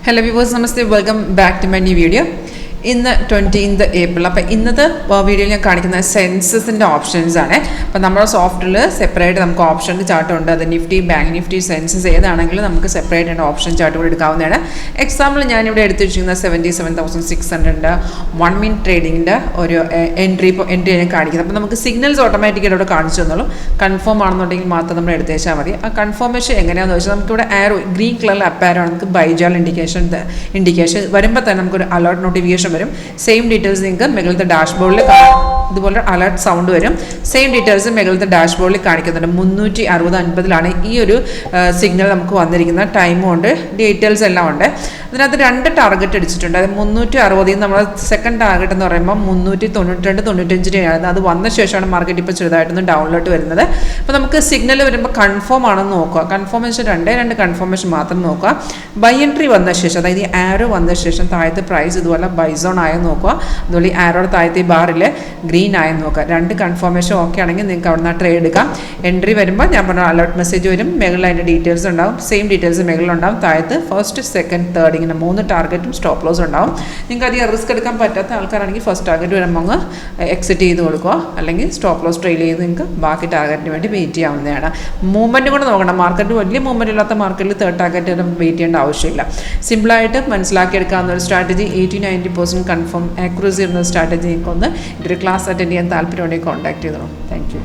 Hello viewers, Namaste, welcome back to my new video. In the 20th April, അപ്പോൾ ഇന്നത്തെ വീഡിയോയിൽ ഞാൻ കാണിക്കുന്ന സെൻസസിൻ്റെ ഓപ്ഷൻസ് ആണ്. അപ്പോൾ നമ്മുടെ സോഫ്റ്റ്വെയറിൽ സെപ്പറേറ്റ് നമുക്ക് ഓപ്ഷൻ ചാർട്ട് ഉണ്ട്. അത് നിഫ്റ്റി, ബാങ്ക് നിഫ്റ്റി, സെൻസസ് ഏതാണെങ്കിലും നമുക്ക് സെപ്പറേറ്റ് ആയിട്ട് ഓപ്ഷൻ ചാർട്ട് കൂടി എടുക്കാവുന്നതാണ്. എക്സാമ്പിൾ ഞാനിവിടെ എടുത്ത് വെച്ചിരിക്കുന്ന 77,600 1 മിനിറ്റ് ട്രേഡിങ്ങിൻ്റെ ഒരു എൻട്രി ഞാൻ കാണിക്കുന്നത്. അപ്പോൾ നമുക്ക് സിഗ്നൽസ് ഓട്ടോമാറ്റിക്കായിട്ട് ഇവിടെ കാണിച്ചു തന്നോളും. കൺഫേം ആണെന്നുണ്ടെങ്കിൽ മാത്രം നമ്മൾ എടുത്തേച്ചാൽ മതി. ആ കൺഫർമേഷൻ എങ്ങനെയാണെന്ന് വെച്ചാൽ നമുക്കിവിടെ ആരോ ഗ്രീൻ കളറിൽ അപ്പാരോ നമുക്ക് ബൈജാൾ ഇൻഡിക്കേഷൻ വരുമ്പോൾ തന്നെ നമുക്കൊരു അലേർട്ട് നോട്ടിഫിക്കേഷൻ വരും. സെയിം ഡീറ്റെയിൽസ് നിങ്ങൾക്ക് മുകളിലത്തെ ഡാഷ്ബോർഡിൽ ഇതുപോലെ അലേർട്ട് സൗണ്ട് വരും. സെയിം ഡീറ്റെയിൽസ് മുകളിലത്തെ ഡാഷ്ബോർഡിൽ കാണിക്കുന്നുണ്ട്. 360-50 ഈ ഒരു സിഗ്നൽ നമുക്ക് വന്നിരിക്കുന്ന ടൈമും ഉണ്ട്, ഡീറ്റെയിൽസ് എല്ലാം ഉണ്ട്. അതിനകത്ത് 2 ടാർഗറ്റ് അടിച്ചിട്ടുണ്ട്. അത് 360 നമ്മൾ സെക്കൻഡ് ടാർഗറ്റ് എന്ന് പറയുമ്പോൾ 392-95 അത് വന്ന ശേഷമാണ് മാർക്കറ്റ് ഇപ്പോൾ ചെറുതായിട്ടൊന്ന് ഡൗണിലോട്ട് വരുന്നത്. അപ്പോൾ നമുക്ക് സിഗ്നൽ വരുമ്പോൾ കൺഫേം ആണെന്ന് നോക്കുക. കൺഫർമേഷൻ 2 കൺഫർമേഷൻ മാത്രം നോക്കുക. ബൈ എൻട്രി വന്ന ശേഷം, അതായത് ഈ ആരോ വന്ന ശേഷം താഴത്തെ പ്രൈസ് ഇതുപോലെ ബൈസോൺ ആയെന്ന് നോക്കുക. അതുപോലെ ഈ ആരോയുടെ താഴത്തെ ബാറിൽ ഗ്രീൻ ആയെന്ന് നോക്കുക. 2 കൺഫർമേഷൻ ഓക്കെ ആണെങ്കിൽ നിങ്ങൾക്ക് അവിടെ നിന്ന് ട്രേഡ് എടുക്കാം. എൻട്രി വരുമ്പോൾ ഞാൻ പറഞ്ഞ അലേർട്ട് മെസ്സേജ് വരും. മുകളിൽ അതിൻ്റെ ഡീറ്റെയിൽസ് ഉണ്ടാവും. സെയിം ഡീറ്റെയിൽസ് മുകളിലുണ്ടാവും. താഴത്ത് ഫസ്റ്റ്, സെക്കൻഡ്, തേർഡ് ഇങ്ങനെ 3 ടാർഗറ്റും സ്റ്റോപ്പ് ലോസ് ഉണ്ടാവും. നിങ്ങൾക്ക് അധികം റിസ്ക് എടുക്കാൻ പറ്റാത്ത ആൾക്കാരാണെങ്കിൽ ഫസ്റ്റ് ടാർഗറ്റ് വരുമ്പോൾ അങ്ങ് എക്സിറ്റ് ചെയ്ത് കൊടുക്കുക. അല്ലെങ്കിൽ സ്റ്റോപ്പ് ലോസ് ട്രെയിൽ ചെയ്ത് നിങ്ങൾക്ക് ബാക്കി ടാർഗറ്റിന് വേണ്ടി വെയിറ്റ് ചെയ്യാവുന്നതാണ്. മൂവ്മെൻറ്റ് കൂടെ നോക്കണം. മാർക്കറ്റ് വലിയ മൂവ്മെൻറ്റ് ഇല്ലാത്ത മാർക്കറ്റിൽ തേർഡ് ടാർഗറ്റ് വെയിറ്റ് ചെയ്യേണ്ട ആവശ്യമില്ല. സിമ്പിളായിട്ട് മനസ്സിലാക്കിയെടുക്കാവുന്ന ഒരു സ്ട്രാറ്റജി, 80-90% കൺഫേം ആക്യുറസി ഇരുന്ന സ്ട്രാറ്റജി നിങ്ങൾക്കൊന്ന് ഒരു ക്ലാസ് അറ്റൻഡ് ചെയ്യാൻ താല്പര്യമുണ്ടെങ്കിൽ കോൺടാക്ട് ചെയ്തോളൂ. Thank you.